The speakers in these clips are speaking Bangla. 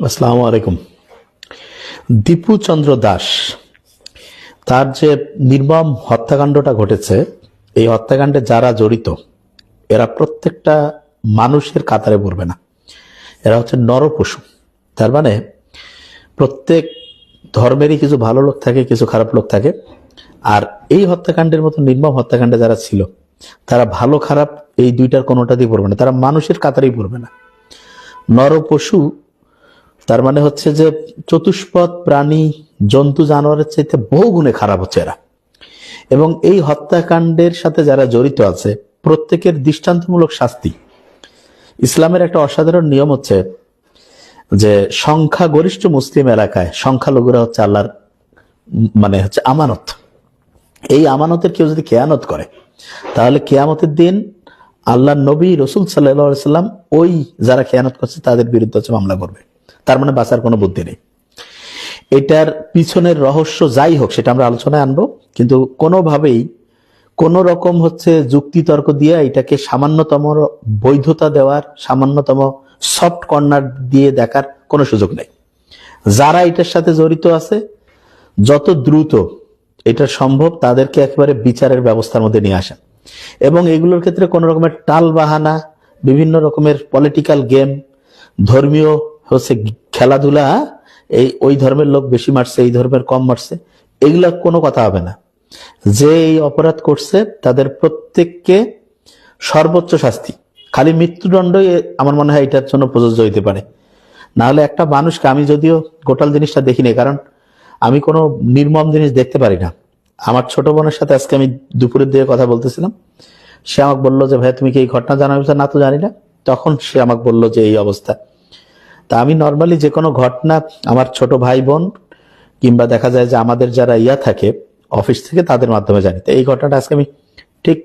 আসসালামু আলাইকুম। দীপু চন্দ্র দাস তার যে নির্মম হত্যাকাণ্ডটা ঘটেছে, এই হত্যাকাণ্ডে যারা জড়িত এরা প্রত্যেকটা মানুষের কাতারে পড়বে না, এরা হচ্ছে নরপশু। তার মানে প্রত্যেক ধর্মেরই কিছু ভালো লোক থাকে, কিছু খারাপ লোক থাকে। আর এই হত্যাকাণ্ডের মতো নির্মম হত্যাকাণ্ডে যারা ছিল তারা ভালো খারাপ এই দুইটার কোনোটাতেই পড়বে না, তারা মানুষের কাতারেই পড়বে না, নরপশু। তার মানে হচ্ছে যে চতুষ্পদ প্রাণী, জন্তু জানোয়ারের চাইতে বহু গুণে খারাপ হচ্ছে এরা। এবং এই হত্যাকাণ্ডের সাথে যারা জড়িত আছে প্রত্যেকের দৃষ্টান্তমূলক শাস্তি। ইসলামের একটা অসাধারণ নিয়ম হচ্ছে যে সংখ্যাগরিষ্ঠ মুসলিম এলাকায় সংখ্যালঘুরা হচ্ছে আল্লাহর মানে হচ্ছে আমানত। এই আমানতের কেউ যদি খেয়ানত করে তাহলে কিয়ামতের দিন আল্লাহ নবী রসুল সাল্লাল্লাহু আলাইহি সাল্লাম ওই যারা খেয়ানত করছে তাদের বিরুদ্ধে হচ্ছে মামলা করবে। তার মানে বাঁচার কোনো বুদ্ধি নেই। এটার পিছনের রহস্য যাই হোক সেটা আমরা আলোচনায় আনবো, কিন্তু কোনোভাবেই কোন রকম হচ্ছে যুক্তিতর্ক দিয়ে এটাকে সামান্যতম বৈধতা দেওয়ার, সামান্যতম সফট কর্নার দিয়ে দেখার কোনো সুযোগ নেই। যারা এটার সাথে জড়িত আছে যত দ্রুত এটা সম্ভব তাদেরকে একেবারে বিচারের ব্যবস্থার মধ্যে নিয়ে আসেন। এবং এগুলোর ক্ষেত্রে কোন রকমের টাল বাহানা, বিভিন্ন রকমের পলিটিক্যাল গেম, ধর্মীয় হচ্ছে খেলাধুলা, এই ওই ধর্মের লোক বেশি মারছে, এই ধর্মের কম মারছে, এগুলা কোনো কথা হবে না। যে এই অপরাধ করছে তাদের প্রত্যেককে সর্বোচ্চ শাস্তি, খালি মৃত্যুদণ্ডই আমার মনে হয় এটার জন্য প্রযোজ্য হইতে পারে। না হলে একটা মানুষকে, আমি যদিও গোটাল জিনিসটা দেখিনি কারণ আমি কোনো নির্মম জিনিস দেখতে পারি না। আমার ছোট বোনের সাথে আজকে আমি দুপুরের দিকে কথা বলতেছিলাম, সে আমাকে বললো যে ভাই তুমি কি এই ঘটনা জানো? না তো জানি না। তখন সে আমাকে বললো যে এই অবস্থা। তা আমি নর্মালি যে কোনো ঘটনা আমার ছোট ভাই বোন কিংবা দেখা যায় যে আমাদের যারা থাকে অফিস থেকে তাদের মাধ্যমে জানি। তো এই ঘটনাটা আজকে আমি ঠিক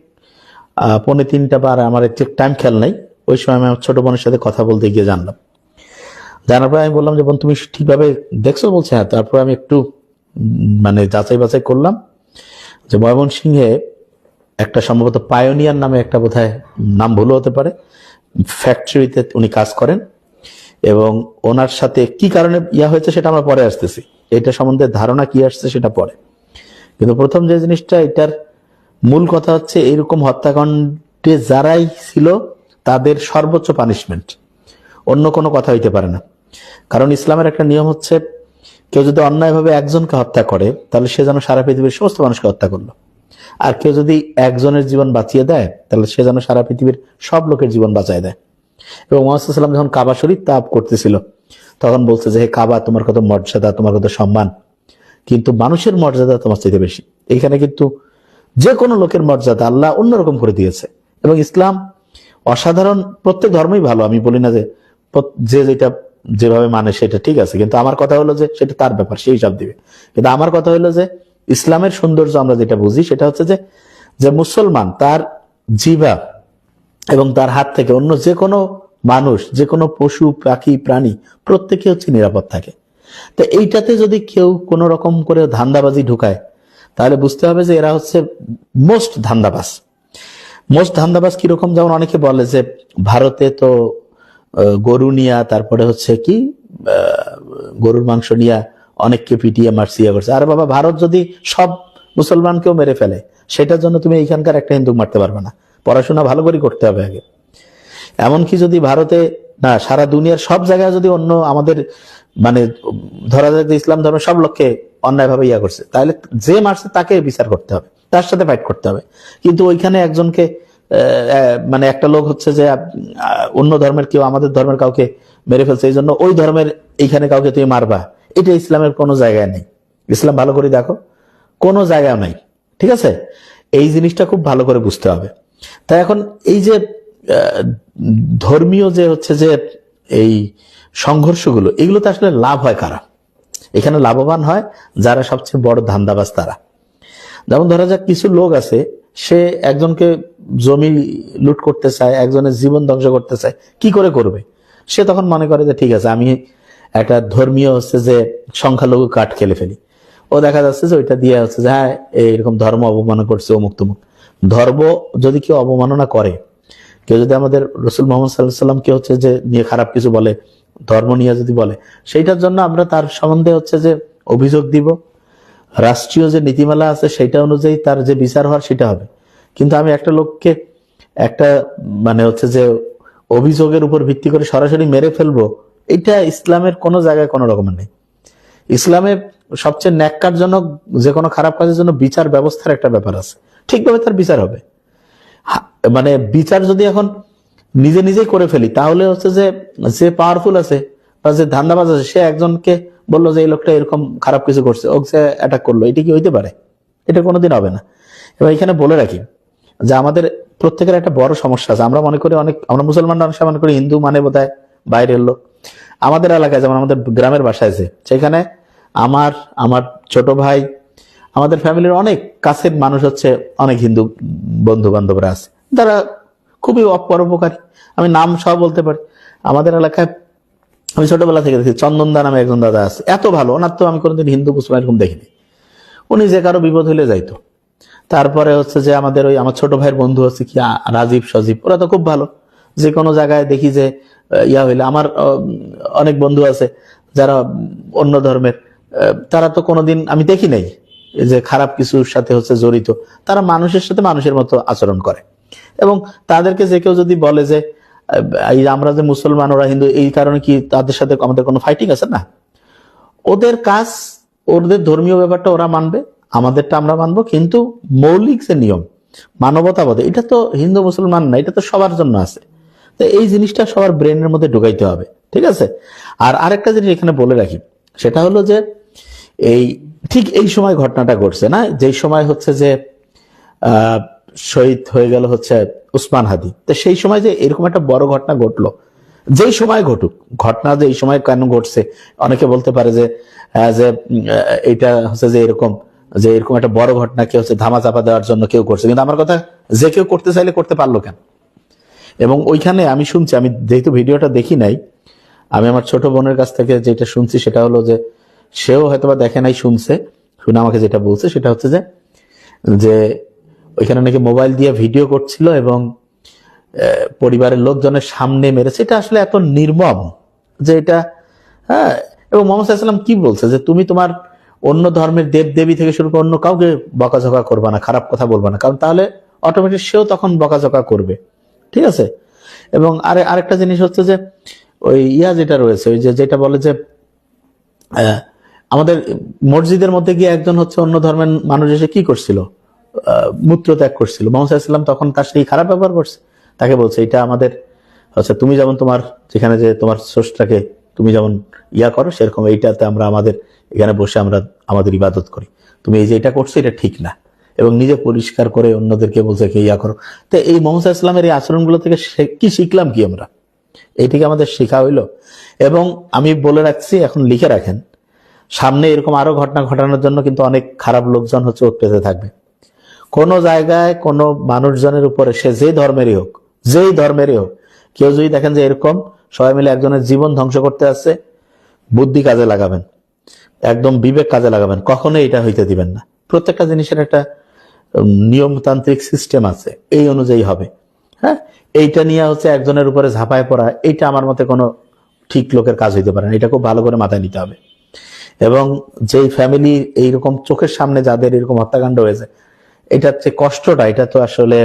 2:45 বার, আমার ঠিক টাইম খেয়াল নাই, ওই সময় আমি আমার ছোট বোনের সাথে কথা বলতে গিয়ে জানলাম। জানার পরে আমি বললাম যে বোন তুমি ঠিকভাবে দেখছো? বলছে হ্যাঁ। তারপর আমি একটু মানে যাচাই বাছাই করলাম যে ময়মনসিংহে একটা সম্ভবত পায়োনিয়ার নামে একটা বোধহয় নাম ভুল হতে পারে, ফ্যাক্টরিতে উনি কাজ করেন। এবং ওনার সাথে কি কারণে হয়েছে সেটা আমরা পরে আসতেছি, এটা সম্বন্ধে ধারণা কি আসছে সেটা পরে। কিন্তু প্রথম যে জিনিসটা, এটার মূল কথা হচ্ছে এইরকম হত্যাকাণ্ডে যারাই ছিল তাদের সর্বোচ্চ পানিশমেন্ট, অন্য কোনো কথা হইতে পারে না। কারণ ইসলামের একটা নিয়ম হচ্ছে কেউ যদি অন্যায়ভাবে একজনকে হত্যা করে তাহলে সে যেন সারা পৃথিবীর সমস্ত মানুষকে হত্যা করলো। আর কেউ যদি একজনের জীবন বাঁচিয়ে দেয় তাহলে সে যেন সারা পৃথিবীর সব লোকের জীবন বাঁচায় দেয়। এবং মুহাম্মদ সাল্লাল্লাহু আলাইহি ওয়াসাল্লাম যখন কাবা শরীফ তাওয়াফ করতেছিল তখন বলছে যে হে কাবা, তোমার কত মর্যাদা, তোমার কত সম্মান, কিন্তু মানুষের মর্যাদা তোমার চাইতে বেশি। এইখানে কিন্তু যে কোনো লোকের মর্যাদা আল্লাহ অন্যরকম করে দিয়েছে। এবং ইসলাম অসাধারণ, প্রত্যেক ধর্মই ভালো, আমি বলি না যে যে যেটা যেভাবে মানে সেটা ঠিক আছে, কিন্তু আমার কথা হলো যে সেটা তার ব্যাপার, সেই হিসাব দিবে। কিন্তু আমার কথা হলো যে ইসলামের সৌন্দর্য আমরা যেটা বুঝি সেটা হচ্ছে যে মুসলমান তার জিভা এবং তার হাত থেকে অন্য যে কোনো মানুষ, যে কোনো পশু পাখি প্রাণী প্রত্যেকে হচ্ছে নিরাপদ থাকে। তো এইটাতে যদি কেউ কোন রকম করে ধান্দাবাজি ঢুকায় তাহলে বুঝতে হবে যে এরা হচ্ছে মোস্ট ধান্দাবাজ। মোস্ট ধান্দাবাজ কিরকম? যেমন অনেকে বলে যে ভারতে তো গরু নিয়া, তারপরে হচ্ছে কি গরুর মাংস নিয়া অনেককে পিটিয়ে মারছিয়া করছে। আরে বাবা, ভারত যদি সব মুসলমানকেও মেরে ফেলে সেটার জন্য তুমি এইখানকার একটা হিন্দু মারতে পারবে না। পড়াশোনা ভালো করে করতে হবে আগে। এমনকি যদি ভারতে না, সারা দুনিয়ার সব জায়গায় যদি অন্য আমাদের মানে ধরা যায় যে ইসলাম ধর্মের সব লোককে অন্যায়ভাবে করছে, তাহলে যে মারছে তাকে বিচার করতে হবে, তার সাথে ফাইট করতে হবে। কিন্তু ওইখানে একজনকে মানে একটা লোক হচ্ছে যে অন্য ধর্মের কেউ আমাদের ধর্মের কাউকে মেরে ফেলছে, এই জন্য ওই ধর্মের এইখানে কাউকে তুমি মারবা, এটা ইসলামের কোনো জায়গায় নেই। ইসলাম ভালো করে দেখো, কোনো জায়গায় নাই। ঠিক আছে, এই জিনিসটা খুব ভালো করে বুঝতে হবে। তাই এখন এই যে ধর্মীয় যে হচ্ছে যে এই সংঘর্ষগুলো, এগুলোতে আসলে লাভ হয় কারা? এখানে লাভবান হয় যারা সবচেয়ে বড় ধান্দাবাজ তারা। যেমন ধরা যাক কিছু লোক আছে, সে একজনকে জমি লুট করতে চায়, একজনের জীবন ধ্বংস করতে চায়, কি করে করবে? সে তখন মনে করে যে ঠিক আছে, আমি একটা ধর্মীয় হচ্ছে যে সংখ্যালঘু কাঠ খেলে ফেলি। ও দেখা যাচ্ছে যে ওইটা দিয়ে হচ্ছে যে হ্যাঁ এইরকম ধর্ম অবমাননা করছে অমুক তমুক। ধর্ম যদি কেউ অবমাননা করে, কেউ যদি আমাদের রসুল মুহাম্মদ সাল্লাল্লাহু আলাইহি ওয়াসাল্লাম কে হচ্ছে যে নিয়ে খারাপ কিছু বলে, ধর্ম নিয়ে যদি বলে, সেইটার জন্য আমরা তার সম্বন্ধে হচ্ছে যে অভিযোগ দিব, রাষ্ট্রীয় যে নীতিমালা আছে সেটা অনুযায়ী তার যে বিচার হওয়ার সেটা হবে। কিন্তু আমি একটা লোককে একটা মানে হচ্ছে যে অভিযোগের উপর ভিত্তি করে সরাসরি মেরে ফেলবো, এটা ইসলামের কোনো জায়গায় কোনো রকমের নেই। ইসলামে সবচেয়ে ন্যাক্কারজনক যে কোনো খারাপ কাজের জন্য বিচার ব্যবস্থার একটা ব্যাপার আছে, ঠিকভাবে তার বিচার হবে। মানে বিচার যদি এখন নিজে নিজেই করে ফেলি, তাহলে হচ্ছে যে যে পাওয়ারফুল আছে বা যে ধান্দাবাজ আছে, সে একজনকে বললো যে এই লোকটা এরকম খারাপ কিছু করছে, ওকে সে অ্যাটাক করলো, এটা কি হইতে পারে? এটা কোনোদিন হবে না। এবার এখানে বলে রাখি যে আমাদের প্রত্যেকের একটা বড় সমস্যা আছে। আমরা মনে করি আমরা মুসলমানরা অনেক সময় মনে করি হিন্দু মানে বোধহয় বাইরের লোক। আমাদের এলাকায় যেমন আমাদের গ্রামের বাসায় আছে, সেখানে আমার আমার ছোট ভাই, আমাদের ফ্যামিলির অনেক কাছের মানুষ হচ্ছে অনেক হিন্দু বন্ধু বান্ধবরা আছে, তারা খুবই পরোপকারী। আমি নাম সহ বলতে পারি। আমাদের এলাকায় আমি ছোটবেলা থেকে দেখি চন্দন দা নামে একজন দাদা আছে, এত ভালো, ওনার তো আমি কোনোদিন হিন্দু মুসলমান এরকম দেখিনি। উনি যে কারো বিপদ হইলে যাইতো। তারপরে হচ্ছে যে আমাদের ওই আমার ছোট ভাইয়ের বন্ধু হচ্ছে কি রাজীব সজীব, ওরা তো খুব ভালো। যে কোনো জায়গায় দেখি যে ইয়া হইলে, আমার অনেক বন্ধু আছে যারা অন্য ধর্মের, তারা তো কোনোদিন আমি দেখি নাই যে খারাপ কিছুর সাথে হচ্ছে জড়িত। তারা মানুষের সাথে মানুষের মতো আচরণ করে। এবং তাদেরকে যে কেউ যদি বলে যে এই আমরা যে মুসলমান ওরা হিন্দু, এই কারণে কি তাদের সাথে আমাদের কোনো ফাইটিং আছে? না, ওদের কাজ, ওদের ধর্মীয় ব্যাপারটা ওরা মানবে, আমাদেরটা আমরা মানবো, কিন্তু মৌলিক যে নিয়ম মানবতাবোধ, এটা তো হিন্দু মুসলমান না, এটা তো সবার জন্য আছে। তো এই জিনিসটা সবার ব্রেনের মধ্যে ঢুকাইতে হবে, ঠিক আছে? আর আরেকটা জিনিস এখানে বলে রাখি, সেটা হলো যে এই ঠিক এই সময় ঘটনাটা ঘটছে না, যেই সময় হচ্ছে যে শহীদ হয়ে গেল হচ্ছে উসমান হাদি। তো সেই সময় যে এরকম একটা বড় ঘটনা ঘটলো, যেই সময় ঘটুক ঘটনা, যে এই সময় কেন ঘটছে, অনেকে বলতে পারে যে এটা হচ্ছে যে এরকম একটা বড় ঘটনাকে হচ্ছে ধামা চাপা দেওয়ার জন্য কেউ করছে। কিন্তু আমার কথা, যে কেউ করতে চাইলে করতে পারলো কেন? এবং ওইখানে আমি শুনছি, আমি যেহেতু ভিডিওটা দেখি নাই, আমি আমার ছোট বোনের কাছ থেকে যেটা শুনছি সেটা হলো যে সেও হয়তোবা দেখে নাই, শুনে আমাকে যেটা বলছে সেটা হচ্ছে যে ওইখানে নাকি মোবাইল দিয়ে ভিডিও করছিল এবং পরিবারের লোকজনের সামনে মেরেছে। এটা আসলে এত নির্মম যে এটা, হ্যাঁ। এবং মোহাম্মদ সাল্লাল্লাহু আলাইহি ওয়াসাল্লাম কি বলছে যে তুমি তোমার অন্য ধর্মের দেব দেবী থেকে শুরু করে অন্য কাউকে বকাঝকা করবা না, খারাপ কথা বলবা না, কারণ তাহলে অটোমেটিক সেও তখন বকাঝকা করবে, ঠিক আছে? এবং আরেকটা জিনিস হচ্ছে যে ওই যেটা রয়েছে, ওই যেটা বলে যে আমাদের মসজিদের মধ্যে গিয়ে একজন হচ্ছে অন্য ধর্মের মানুষ এসে কি করছিল, মূত্র ত্যাগ করছিল। মোহাম্মদ সাল্লাল্লাহু আলাইহি ওয়াসাল্লাম তখন তার সেই খারাপ ব্যবহার করছে, তাকে বলছে এটা আমাদের হচ্ছে, তুমি যেমন তোমার যেখানে যে তোমার স্রষ্টাকে তুমি যেমন করো, সেরকম এইটাতে আমরা আমাদের এখানে বসে আমরা আমাদের ইবাদত করি, তুমি এই যে এটা করছো এটা ঠিক না। এবং নিজে পরিষ্কার করে অন্যদেরকে বলছে কে করো। তো এই মোহাম্মদ সাল্লাল্লাহু আলাইহি ওয়াসাল্লামের এই আচরণগুলো থেকে কি শিখলাম, কি আমরা এইটিকে আমাদের শেখা হইলো। এবং আমি বলে রাখছি, এখন লিখে রাখেন, সামনে এরকম আরো ঘটনা ঘটানোর জন্য কিন্তু অনেক খারাপ লোকজন হচ্ছে উঠতে থাকবে। কোন জায়গায় কোন মানুষজনের উপরে, সে যেই ধর্মেরই হোক, কেউ যদি দেখেন যে এরকম সবাই মিলে একজনের জীবন ধ্বংস করতে আসছে, বুদ্ধি কাজে লাগাবেন, একদম বিবেক কাজে লাগাবেন, কখনোই এটা হইতে দিবেন না। প্রত্যেকটা জিনিসের একটা নিয়মতান্ত্রিক সিস্টেম আছে, এই অনুযায়ী হবে। হ্যাঁ, এইটা নিয়ে হচ্ছে একজনের উপরে ঝাঁপায় পড়া, এইটা আমার মতে কোনো ঠিক লোকের কাজ হইতে পারে না। এটা খুব ভালো করে মাথায় নিতে হবে। এবং যেই ফ্যামিলি এইরকম চোখের সামনে যাদের এরকম হত্যাকাণ্ড হয়েছে, এটার যে কষ্টটা, এটা তো আসলে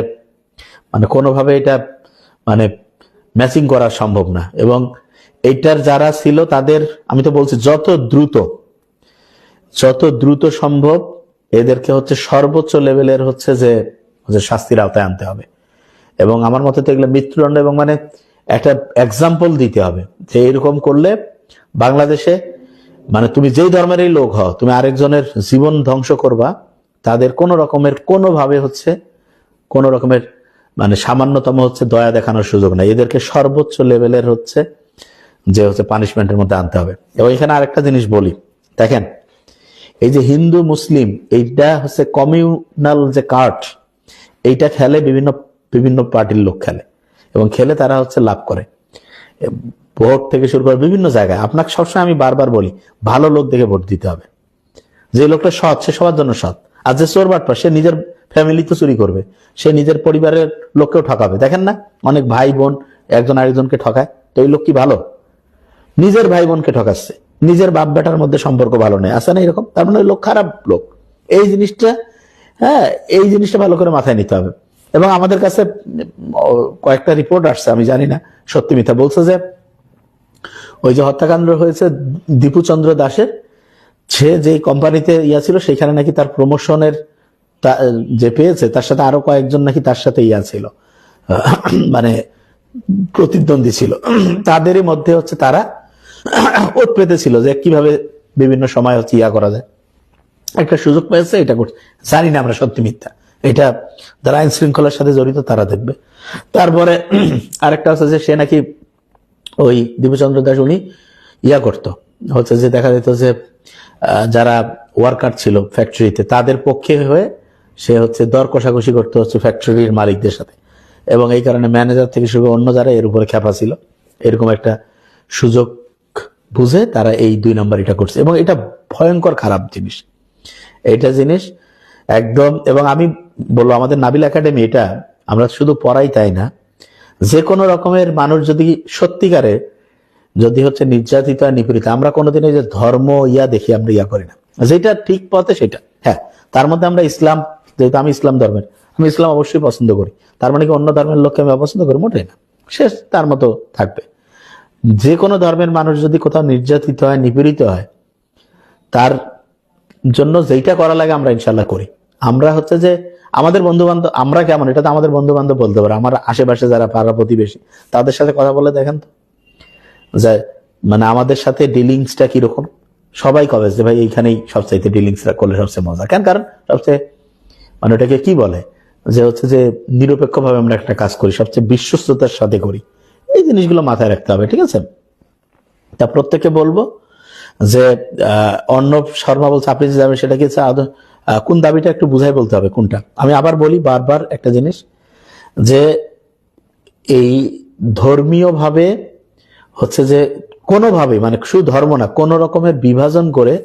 মানে কোনোভাবে এটা মানে ম্যাচিং করা সম্ভব না। এবং এইটার যারা ছিল তাদের, আমি তো বলছি যত দ্রুত সম্ভব এদেরকে হচ্ছে সর্বোচ্চ লেভেলের হচ্ছে যে শাস্তির আওতায় আনতে হবে। এবং আমার মতে তো এগুলো মৃত্যুদণ্ড, এবং মানে একটা এক্সাম্পল দিতে হবে যে এরকম করলে বাংলাদেশে মানে তুমি যেই ধর্মেরই লোক হও, তুমি আরেকজনের জীবন ধ্বংস করবা, তাদের কোনোভাবে হচ্ছে কোনো রকমের মানে সামান্যতম হচ্ছে দয়া দেখানোর সুযোগ নাই। এদেরকে সর্বোচ্চ লেভেলের হচ্ছে পানিশমেন্টের মধ্যে আনতে হবে। এবং এখানে আরেকটা জিনিস বলি, দেখেন এই যে হিন্দু মুসলিম, এইটা হচ্ছে কমিউনাল যে কার্ড, এইটা খেলে বিভিন্ন পার্টির লোক খেলে, এবং খেলে তারা হচ্ছে লাভ করে। ভোট থেকে শুরু করে বিভিন্ন জায়গায় আপনাকে সবসময় আমি বারবার বলি, ভালো লোক দেখে ভোট দিতে হবে। যে লোকটা সৎ, সে সবার জন্য সৎ। আর যে চোর বাটপার, সে নিজের ফ্যামিলি তো চুরি করবে, সে নিজের পরিবারের লোককেও ঠকাবে। দেখেন না, অনেক ভাই বোন একজন আরেকজনকে ঠকায়, তো এই লোক কি ভালো? নিজের ভাই বোনকে ঠকাচ্ছে, নিজের বাপ বেটার মধ্যে সম্পর্ক ভালো নেই, আছে না এরকম? তার মানে লোক খারাপ লোক। এই জিনিসটা, হ্যাঁ, এই জিনিসটা ভালো করে মাথায় নিতে হবে। এবং আমাদের কাছে কয়েকটা রিপোর্ট আসছে, আমি জানি না সত্যি মিথ্যা, বলছে যে ওই যে হত্যাকাণ্ড হয়েছে দীপুচন্দ্র দাসের, সে যে কোম্পানিতে ছিল সেখানে নাকি তার প্রমোশনের যে পেয়েছে তার সাথে আরো কয়েকজন নাকি তার সাথে ছিল, মানে প্রতিদ্বন্দ্বী ছিল, তাদেরই মধ্যে হচ্ছে তারা ওত পেতেছিল যে কিভাবে বিভিন্ন সময় হচ্ছে করা যায়, একটা সুযোগ পেয়েছে, এটা করছে। জানি না আমরা সত্যি মিথ্যা, এটা যারা আইন শৃঙ্খলার সাথে জড়িত তারা দেখবে। তারপরে আরেকটা হচ্ছে যে সে নাকি ওই দীপুচন্দ্র দাস উনি করতো হচ্ছে যে দেখা যেত যে যারা ওয়ার্কার ছিল ফ্যাক্টরিতে তাদের পক্ষে হয়ে সে হচ্ছে দর কষাকষি করতে হচ্ছে ফ্যাক্টরির মালিকদের সাথে, এবং এই কারণে ম্যানেজার থেকে শুরু অন্য যারা এর উপরে খেপা ছিল, এরকম একটা সুযোগ বুঝে তারা এই 2 নম্বর এটা করছে। এবং এটা ভয়ঙ্কর খারাপ জিনিস, এটা জিনিস একদম। এবং আমি বলবো আমাদের নাবিল একাডেমি, এটা আমরা শুধু পড়াই তাই না, যে কোনো রকমের মানুষ যদি সত্যিকারে যদি হচ্ছে নির্যাতিত আর নিপীড়িত, আমরা কোনোদিন এই যে ধর্ম দেখি আমরা করি না, যেটা ঠিক পথে সেটা, হ্যাঁ, তার মধ্যে আমরা ইসলাম, যেহেতু আমি ইসলাম ধর্মের, আমি ইসলাম অবশ্যই পছন্দ করি, তার মানে কি অন্য ধর্মের লোককে আমি অপছন্দ করি? মোটেই না, সে তার মতো থাকবে। যে কোনো ধর্মের মানুষ যদি কোথাও নির্যাতিত হয়, নিপীড়িত হয়, তার জন্য যেইটা করা লাগে আমরা ইনশাল্লাহ করি। আমরা হচ্ছে যে আমাদের বন্ধু বান্ধব, আমরা কেমন এটা তো আমাদের বন্ধু বান্ধব বলতে পারে, আমার আশেপাশে যারা পাড়া প্রতিবেশী তাদের সাথে কথা বলে দেখেন তো, যে মানে আমাদের সাথে ডিলিংসটা কিরকম। সবাই কবে যে ভাই এইখানেই সবচাইতে ডিলিংসটা করলে সবচেয়ে মজা, কেন? কারণ সবচেয়ে মানে ওটাকে কি বলে যে হচ্ছে যে নিরপেক্ষভাবে আমরা একটা কাজ করি, সবচেয়ে বিশ্বস্ততার সাথে করি। এই জিনিসগুলো মাথায় রাখতে হবে, ঠিক আছে? তা প্রত্যেককে বলবো যে অর্ণব শর্মা বলছে আপনি যে যাবেন সেটা কি কোন দাবিটা একটু বুঝাই বলতে হবে কোনটা। আমি আবার বলি বারবার একটা জিনিস, যে এই ধর্মীয় ভাবে হচ্ছে যে কোনোভাবে, মানে শুধু ধর্ম না, কোন রকমের বিভাজন করে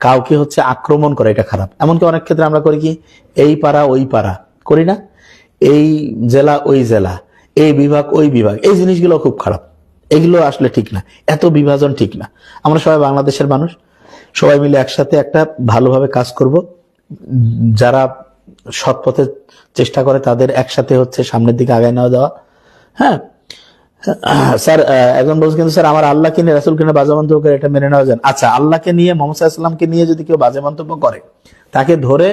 কাউকে হচ্ছে আক্রমণ করা, এটা খারাপ। এমনকি অনেক ক্ষেত্রে আমরা করি কি, এই পাড়া ওই পাড়া করি না, এই জেলা ওই জেলা, এই বিভাগ ওই বিভাগ, এই জিনিসগুলো খুব খারাপ, এগুলো আসলে ঠিক না, এত বিভাজন ঠিক না। আমরা সবাই বাংলাদেশের মানুষ, সবাই মিলে একসাথে একটা ভালোভাবে কাজ করব, যারা সৎ পথে চেষ্টা করে তাদের একসাথে হচ্ছে সামনের দিকে আগায় নেওয়া দেওয়া। হ্যাঁ স্যার, একজন বলছে কিন্তু স্যার আমার আল্লাহকে নিয়ে রাসূলকে নিয়ে বাজে মন্তব্য করে, এটা মেনে নেওয়া যায়? আচ্ছা, আল্লাহকে নিয়ে মুহাম্মদ সাল্লাল্লাহু আলাইহি ওয়াসাল্লামকে নিয়ে যদি কেউ বাজে মন্তব্য করে, তাকে ধরে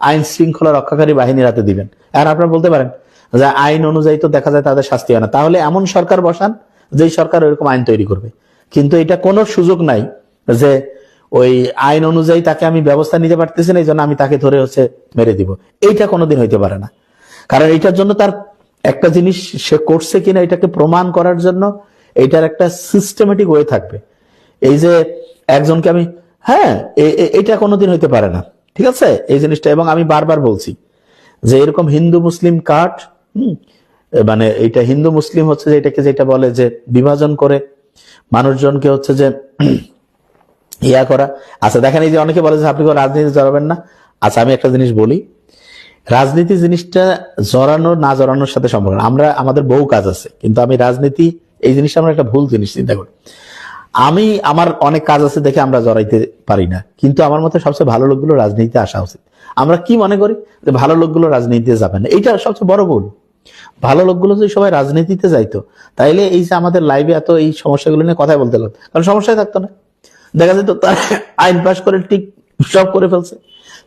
আইন শৃঙ্খলা রক্ষাকারী বাহিনীর হাতে দিবেন। আর আপনারা বলতে পারেন যে আইন অনুযায়ী তো দেখা যায় তাদের শাস্তি হয় না, তাহলে এমন সরকার বসান যেই সরকার ওইরকম আইন তৈরি করবে। কিন্তু এটা কোনো সুযোগ নাই যে ওই আইন অনুযায়ী তাকে আমি ব্যবস্থা নিতে পারতেছি না, এই জন্য আমি তাকে ধরে হচ্ছে মেরে দিব। এইটা কোনোদিন হইতে পারে না, কারণ এইটার জন্য তার একটা জিনিস সে করছে কিনা এটাকে প্রমাণ করার জন্য এইটার একটা সিস্টেমেটিক ওয়ে থাকবে। এই যে একজনকে আমি, হ্যাঁ, এটা কোনোদিন হইতে পারে না, ঠিক আছে এই জিনিসটা। এবং আমি বারবার বলছি যে এরকম হিন্দু মুসলিম কাট, মানে এইটা হিন্দু মুসলিম হচ্ছে যে এটাকে যেটা বলে যে বিভাজন করে মানুষজনকে হচ্ছে যে করা। আচ্ছা দেখেন, এই যে অনেকে বলে যে আপনি রাজনীতি জড়াবেন না। আচ্ছা আমি একটা জিনিস বলি, রাজনীতি জিনিসটা জড়ানো না জড়ানোর সাথে সম্পর্ক না। আমরা আমাদের বহু কাজ আছে, কিন্তু আমি রাজনীতি এই জিনিসটা আমরা একটা ভুল জিনিস চিন্তা করি। আমার অনেক কাজ আছে দেখে আমরা জড়াইতে পারি না, কিন্তু আমার মতে সবচেয়ে ভালো লোকগুলো রাজনীতিতে আসা উচিত। আমরা কি মনে করি যে ভালো লোকগুলো রাজনীতিতে যাবে না, এইটা সবচেয়ে বড় ভুল। ভালো লোকগুলো যদি সবাই রাজনীতিতে যাইতো, তাইলে এই যে আমাদের লাইভে এত এই সমস্যাগুলো নিয়ে কথাই বলতে লাগতো, কারণ সমস্যাই থাকতো না। দেখা যেত তার আইন পাশ করে ঠিক সব করে ফেলছে।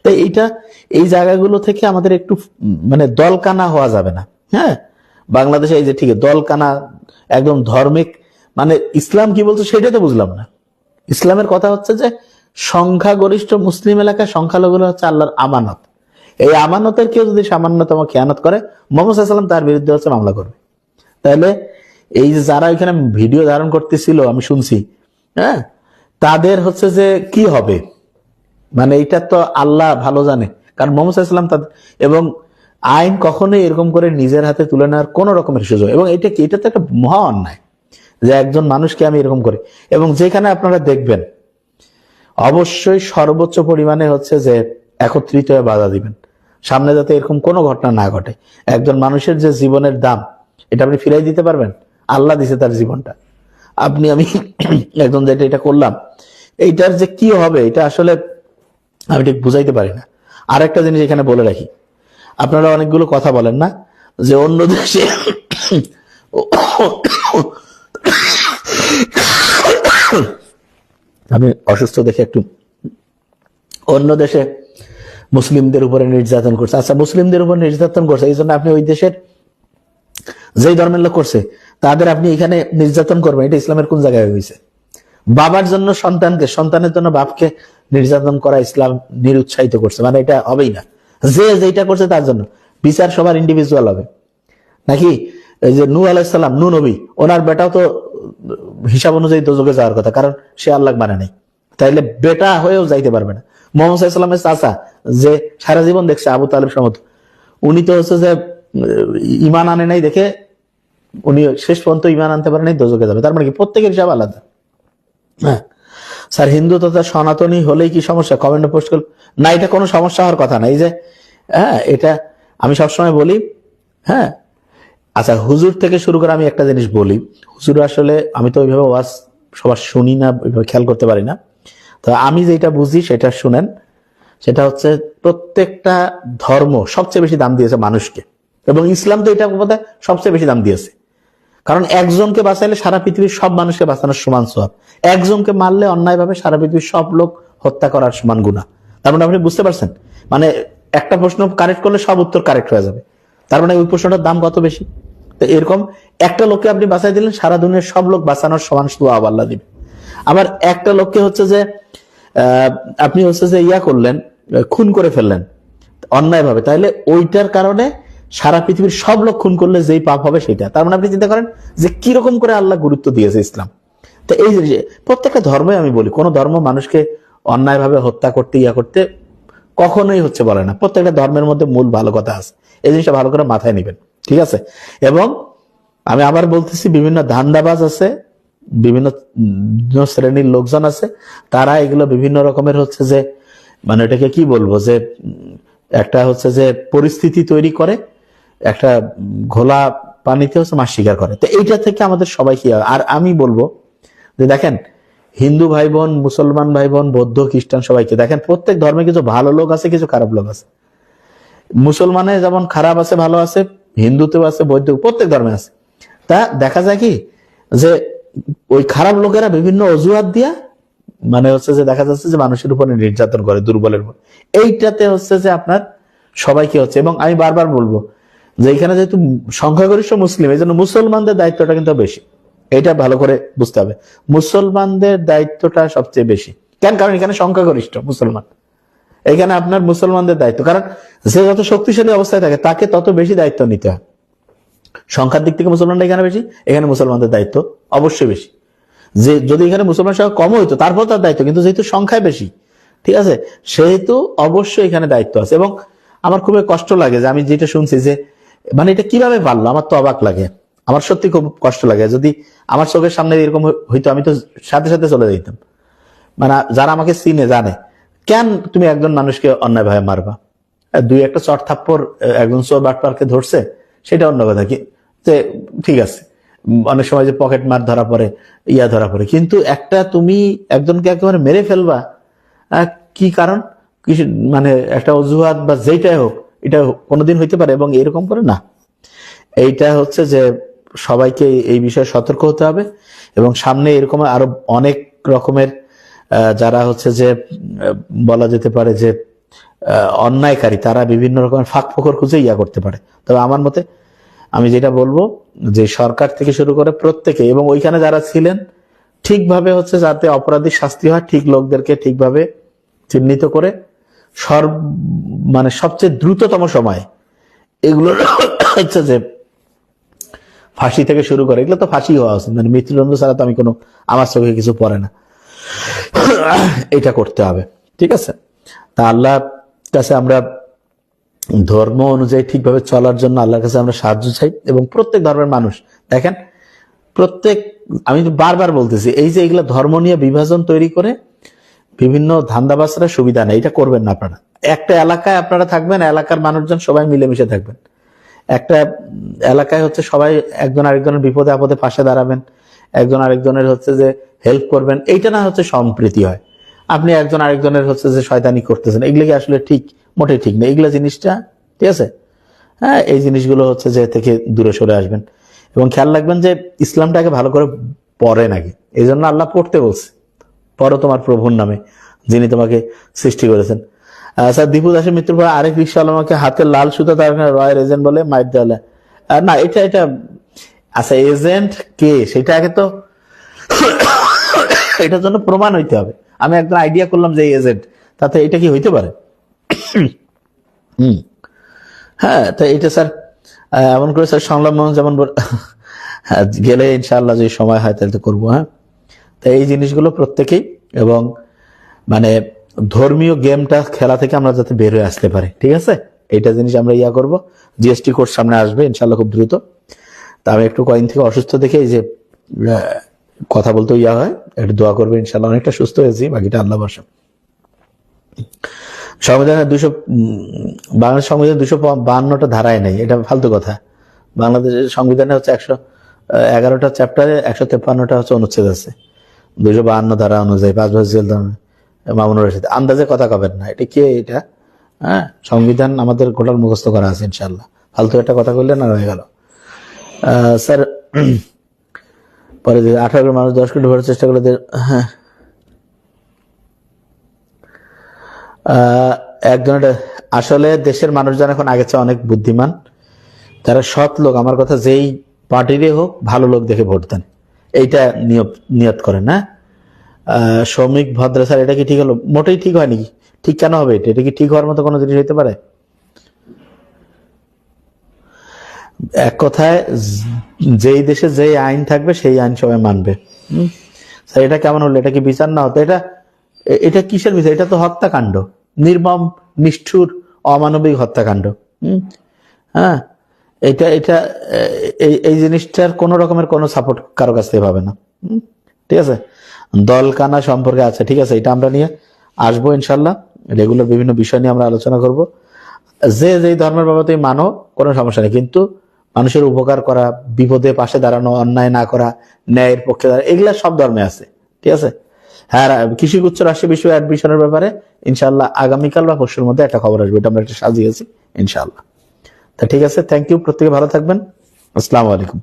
তাই এইটা এই জায়গাগুলো থেকে আমাদের একটু মানে দলকানা হওয়া যাবে না। হ্যাঁ, বাংলাদেশে এই যে ঠিক দলকানা একদম ধর্মিক, মানে ইসলাম কি বলছে সেটা তো বুঝলাম না। ইসলামের কথা হচ্ছে যে সংখ্যাগরিষ্ঠ মুসলিম এলাকায় সংখ্যালঘুরা হচ্ছে আল্লাহর আমানত। এই আমানতের কেউ যদি সামান্যতম খেয়ানত করে, মুহাম্মদ সাল্লাল্লাহু আলাইহি ওয়াসাল্লাম তার বিরুদ্ধে হচ্ছে মামলা করবে। তাহলে এই যে যারা এখানে ভিডিও ধারণ করতেছিল আমি শুনছি, হ্যাঁ, তাদের হচ্ছে যে কি হবে, মানে এটা তো আল্লাহ ভালো জানে। কারণ মুহাম্মদ সাল্লাল্লাহু আলাইহি ওয়াসাল্লাম তাদের, এবং আইন কখনোই এরকম করে নিজের হাতে তুলে নেওয়ার কোন রকমের সুযোগ, এবং এটা কি, এটা তো একটা মহা অন্যায় যে একজন মানুষকে আমি এরকম করি। এবং যেখানে আপনারা দেখবেন অবশ্যই সর্বোচ্চ পরিমাণে হচ্ছে যে একত্রিত হয়ে বাধা দিবেন, সামনে যাতে এরকম কোনো ঘটনা না ঘটে। একজন মানুষের যে জীবনের দাম, এটা আপনি ফিরাই দিতে পারবেন? আল্লাহ দিছে তার জীবনটা, আপনি আমি একজন যেটা এটা করলাম, এইটার যে কি হবে এটা আসলে আমি ঠিক বুঝাইতে পারি না। আর একটা জিনিস এখানে বলে রাখি, আপনারা অনেকগুলো কথা বলেন না যে অন্য দেশে আমি অসুস্থ দেখে একটু, অন্য দেশে মুসলিমদের উপরে নির্যাতন করছে। আচ্ছা, মুসলিমদের উপর নির্যাতন করছে এই জন্য আপনি ওই দেশের যেই ধর্মের লোক করছে তাদের আপনি এখানে নির্যাতন করবেন? এটা ইসলামের কোন জায়গায় হয়েছে? বাবার জন্য সন্তানকে, সন্তানের জন্য বাপকে নির্যাতন করা ইসলাম নিরুৎসাহিত করছে, মানে এটা হবেই না। যে যেটা করছে তার জন্য বিচার সবার ইন্ডিভিজুয়াল হবে নাকি? এই যে নূহ আলাইহিস সালাম, নূহ নবী, ওনার বেটাও তো হিসাব অনুযায়ী দোজখে যাওয়ার কথা, কারণ সে আল্লাহ মানে নাই, তাইলে বেটা হয়েও যাইতে পারবে না। মুহাম্মদ সাল্লাল্লাহু আলাইহি ওয়াসাল্লামের চাচা যে সারা জীবন দেখছে আবু তালেব সমত, উনি তো হচ্ছে যে ইমান আনে নাই দেখে উনি শেষ পর্যন্ত ইমান আনতে পারে নাই, দোজখে যাবে। তার মানে কি প্রত্যেকের হিসাব আলাদা? হ্যাঁ স্যার, হিন্দু তথা সনাতনী হলেই কি সমস্যা? কমেন্টে পোস্ট করল না, এটা কোনো সমস্যা হওয়ার কথা না। এই যে হ্যাঁ, এটা আমি সবসময় বলি। হ্যাঁ আচ্ছা, হুজুর থেকে শুরু করে আমি একটা জিনিস বলি, হুজুর আসলে আমি তো ওইভাবে ওয়াজ সবার শুনি না, ওইভাবে খেয়াল করতে পারি না। তো আমি যেটা বুঝি সেটা শুনেন। সেটা হচ্ছে প্রত্যেকটা ধর্ম সবচেয়ে বেশি দাম দিয়েছে মানুষকে, এবং ইসলাম তো এটা বোধহয় সবচেয়ে বেশি দাম দিয়েছে। কারণ একজনকে বাঁচাইলে সারা পৃথিবীর সব মানুষকে বাঁচানোর সমান সওয়াব, একজনকে মারলে অন্যায়ভাবে সারা পৃথিবীর সব লোক হত্যা করার সমান গুনাহ। তার মানে আপনি বুঝতে পারছেন, মানে একটা প্রশ্ন কারেক্ট করলে সব উত্তর কারেক্ট হয়ে যাবে। তার মানে ওই প্রশ্নটার দাম কত বেশি। তো এরকম একটা লোককে আপনি বাঁচাই দিলেন, সারা দুনিয়ার সব লোক বাঁচানোর সমান সওয়াব আল্লাহ দিবে। আবার একটা লোককে হচ্ছে যে আপনি হচ্ছে যে ইয়া করলেন, খুন করে ফেললেন অন্যায় ভাবে, তাহলে ওইটার কারণে সারা পৃথিবীর সব লোক খুন করলে যেই পাপ হবে সেটা। তার মানে আপনি চিন্তা করেন যে কিরকম করে আল্লাহ গুরুত্ব দিয়েছে ইসলাম। তো এই যে প্রত্যেকটা ধর্মে আমি বলি, কোন ধর্ম মানুষকে অন্যায়ভাবে হত্যা করতে ইয়া করতে কখনোই হচ্ছে বলে না। প্রত্যেকটা ধর্মের মধ্যে মূল ভালো কথা আছে, এই জিনিসটা ভালো করে মাথায় নেবেন, ঠিক আছে? এবং আমি আবার বলতেছি, বিভিন্ন ধান্দাবাজ আছে, বিভিন্ন শ্রেণীর লোকজন আছে, তারা এগুলো বিভিন্ন রকমের হচ্ছে যে মানে এটাকে কি বলবো, যে একটা হচ্ছে যে পরিস্থিতি তৈরি করে, একটা ঘোলা পানিতে হচ্ছে মাছ শিকার করে। তো এইটা থেকে আমাদের সবাই কি, আর আমি বলবো যে দেখেন, হিন্দু ভাই বোন, মুসলমান ভাই বোন, বৌদ্ধ খ্রিস্টান সবাইকে দেখেন, প্রত্যেক ধর্মে কিছু ভালো লোক আছে, কিছু খারাপ লোক আছে। মুসলমানে যেমন খারাপ আছে, ভালো আছে, হিন্দুতেও আছে, বৌদ্ধ, প্রত্যেক ধর্মে আছে। তা দেখা যায় কি যে ওই খারাপ লোকেরা বিভিন্ন অজুহাত দিয়া মানে হচ্ছে যে দেখা যাচ্ছে যে মানুষের উপরে নির্যাতন করে, দুর্বলের উপর। এইটাতে হচ্ছে যে আপনার সবাইকে হচ্ছে, এবং আমি বারবার বলবো যে এখানে যেহেতু সংখ্যাগরিষ্ঠ মুসলিম, এই জন্য মুসলমানদের দায়িত্বটা কিন্তু বেশি। এটা ভালো করে বুঝতে হবে, মুসলমানদের দায়িত্বটা সবচেয়ে বেশি। কেন? কারণ এখানে সংখ্যাগরিষ্ঠ মুসলমান, এখানে আপনার মুসলমানদের দায়িত্ব। কারণ যে যত শক্তিশালী অবস্থায় থাকে তাকে তত বেশি দায়িত্ব নিতে হয়। সংখ্যার দিক থেকে মুসলমানরা এখানে বেশি, এখানে মুসলমানদের দায়িত্ব অবশ্যই বেশি। যে যদি এখানে মুসলমান সংখ্যা কম হইতো তারপর তার দায়িত্ব, কিন্তু যেহেতু সংখ্যায় বেশি, ঠিক আছে, সেহেতু অবশ্যই এখানে দায়িত্ব আছে। এবং আমার খুবই কষ্ট লাগে যে আমি যেটা শুনছি যে মানে এটা কিভাবে পারলো, আমার তো অবাক লাগে, আমার সত্যি খুব কষ্ট লাগে। যদি আমার চোখের সামনে এরকম হইতো আমি তো সাথে সাথে চলে যেতাম। মানে যারা আমাকে চিনে জানে, কেন তুমি একজন মানুষকে অন্যায় ভাবে মারবা? দুই একটা চট থাপ্পড় একজন চোর বাটপারকে ধরছে, সেটা অন্য কথা, কি যে ঠিক আছে, অনেক সময় যে পকেট মার ধরা পড়ে, ইয়া ধরা পড়ে, কিন্তু একটা তুমি একজনকে একেবারে মেরে ফেলবা, কি কারণ, কিছু মানে একটা অজুহাত বা যেটাই হোক, এটা কোনোদিন হইতে পারে? এবং এরকম করে না, এইটা হচ্ছে যে সবাইকে এই বিষয়ে সতর্ক হতে হবে। এবং সামনে এরকম আরো অনেক রকমের যারা হচ্ছে যে বলা যেতে পারে যে অন্যায়কারী, তারা বিভিন্ন রকমের ফাঁক ফোকর খুঁজে ইয়া করতে পারে। তবে আমার মতে আমি যেটা বলবো যে সরকার থেকে শুরু করে প্রত্যেকে, এবং ওইখানে যারা ছিলেন ঠিকভাবে হচ্ছে যাতে অপরাধীর শাস্তি হয়, ঠিক লোকদেরকে ঠিকভাবে চিহ্নিত করে মানে সবচেয়ে দ্রুততম সময় এগুলো হচ্ছে যে ফাঁসি থেকে শুরু করে, এগুলো তো ফাঁসি হওয়া উচিত, মানে মৃত্যুদণ্ড ছাড়া তো আমি কোনো, আমার চোখে কিছু পড়ে না, এটা করতে হবে, ঠিক আছে? তা আল্লাহ কাছে আমরা ধর্ম অনুযায়ী ঠিকভাবে চলার জন্য আল্লাহর কাছে আমরা সাহায্য চাই। এবং প্রত্যেক ধর্মের মানুষ দেখেন, প্রত্যেক, আমি বারবার বলতেছি, এই যে এগুলা ধর্ম নিয়ে বিভাজন তৈরি করে বিভিন্ন ধান্দাবাজরা সুবিধা নেই, এটা করবেন না আপনারা। একটা এলাকায় আপনারা থাকবেন, এলাকার মানুষজন সবাই মিলেমিশে থাকবেন। একটা এলাকায় হচ্ছে সবাই একজন আরেকজনের বিপদে আপদে পাশে দাঁড়াবেন, একজন আরেকজনের হচ্ছে যে হেল্প করবেন, এইটা না হচ্ছে সম্প্রীতি হয়। আপনি একজন আরেকজনের হচ্ছে যে শয়তানি করতেছেন, এগুলো কি আসলে ঠিক? মোটেই ঠিক না এগুলা জিনিসটা, ঠিক আছে? হ্যাঁ, এই জিনিসগুলো হচ্ছে যে থেকে দূরে সরে আসবেন এবং খেয়াল রাখবেন যে ইসলামটাকে ভালো করে পড়েন আগে। এই জন্য আল্লাহ পড়তে বলছে, পড়ো তোমার প্রভুর নামে যিনি তোমাকে সৃষ্টি করেছেন। স্যার, দীপু দাসের মৃত্যুর পর আরেক রিক্সা আমাকে হাতে লাল সুতা তার রয়্যাল এজেন্ট বলে মাইর দেওয়া। না, এটা আচ্ছা, এজেন্ট কে সেটা আগে তো এটার জন্য প্রমাণ হইতে হবে। আমি একদম আইডিয়া করলাম যে এজেন্ট, তাতে এটা কি হইতে পারে? হ্যাঁ, তো এটা স্যার এমন করে স্যার সংলাপ যেমন গেলে ইনশাআল্লাহ যদি সময় হয় তাহলে তো করবো। হ্যাঁ, তো এই জিনিসগুলো প্রত্যেকেই, এবং মানে ধর্মীয় গেমটা খেলা থেকে আমরা যাতে বের হয়ে আসতে পারি, ঠিক আছে? এইটা জিনিস আমরা করব। জিএসটি কোর্স সামনে আসবে ইনশাআল্লাহ খুব দ্রুত। তা আমি একটু কয়েকদিন থেকে অসুস্থ দেখে এই যে কথা বলতে হয়, একটু দোয়া করবে ইনশাআল্লাহ। অনেকটা সুস্থ হয়েছি, বাকিটা আল্লাহ ভরসা। সংবিধানের বাংলাদেশ সংবিধান 252টা ধারায় নেই, এটা ফালতু কথা। বাংলাদেশের সংবিধানে হচ্ছে 111টা চ্যাপ্টারে 153টা হচ্ছে অনুচ্ছেদ আছে। 252 ধারা অনুযায়ী 5 বছর জেল মামুনুর রশিদ আন্দাজে কথা কবেন না, এটা কে এটা? হ্যাঁ, সংবিধান আমাদের গোটাল মুখস্থ করা আছে ইনশাল্লাহ। ফালতু একটা কথা বললে না হয়ে গেল। স্যার, পরে 18 মানুষ 10 কোটি ভরার চেষ্টা করলে, হ্যাঁ, একজনের আসলে দেশের মানুষজন এখন আগের চেয়ে অনেক বুদ্ধিমান, যারা সৎ লোক, আমার কথা যেই পার্টিরই হোক ভালো লোক দেখে ভোট দেন, এইটা নিয়ত করেন। না শ্রমিক ভদ্র স্যার, এটা কি ঠিক হলো? মোটেই ঠিক হয়নি। ঠিক কেন হবে? এটা কি ঠিক হওয়ার মতো কোনো জিনিস হইতে পারে? এক কথায় যেই দেশে যেই আইন থাকবে সেই আইন সবাই মানবে। স্যার, এটা কেমন হলো? এটা কি বিচার না হতো? এটা কিসের বিচার? এটা তো হত্যাকাণ্ড, নির্মম, নিষ্ঠুর, অমানবিক হত্যাকাণ্ড। হ্যাঁ, এই জিনিসটার কোনো রকমের কোনো সাপোর্ট কারো কাছ থেকে পাবে না। ঠিক আছে, দলকানা সম্পর্কে আছে, ঠিক আছে, এটা আমরা নিয়ে আসবো ইনশাল্লাহ। রেগুলার বিভিন্ন বিষয় নিয়ে আমরা আলোচনা করব। যেই ধর্মের বাবাতেই মানো, কোনো সমস্যা নেই, কিন্তু মানুষের উপকার করা, বিপদে পাশে দাঁড়ানো, অন্যায় না করা, ন্যায়ের পক্ষে দাঁড়ানো, এগুলা সব ধর্মে আছে, ঠিক আছে? হ্যাঁ, কৃষি উচ্চ রাষ্ট্রীয় বিষয় অ্যাডমিশনের ব্যাপারে ইনশাল্লাহ আগামীকাল বা পরশুর মধ্যে একটা খবর আসবে, এটা আমরা একটা সাজিয়েছি ইনশাল্লাহ। তা ঠিক আছে, থ্যাংক ইউ, প্রত্যেকে ভালো থাকবেন। আসসালামু আলাইকুম।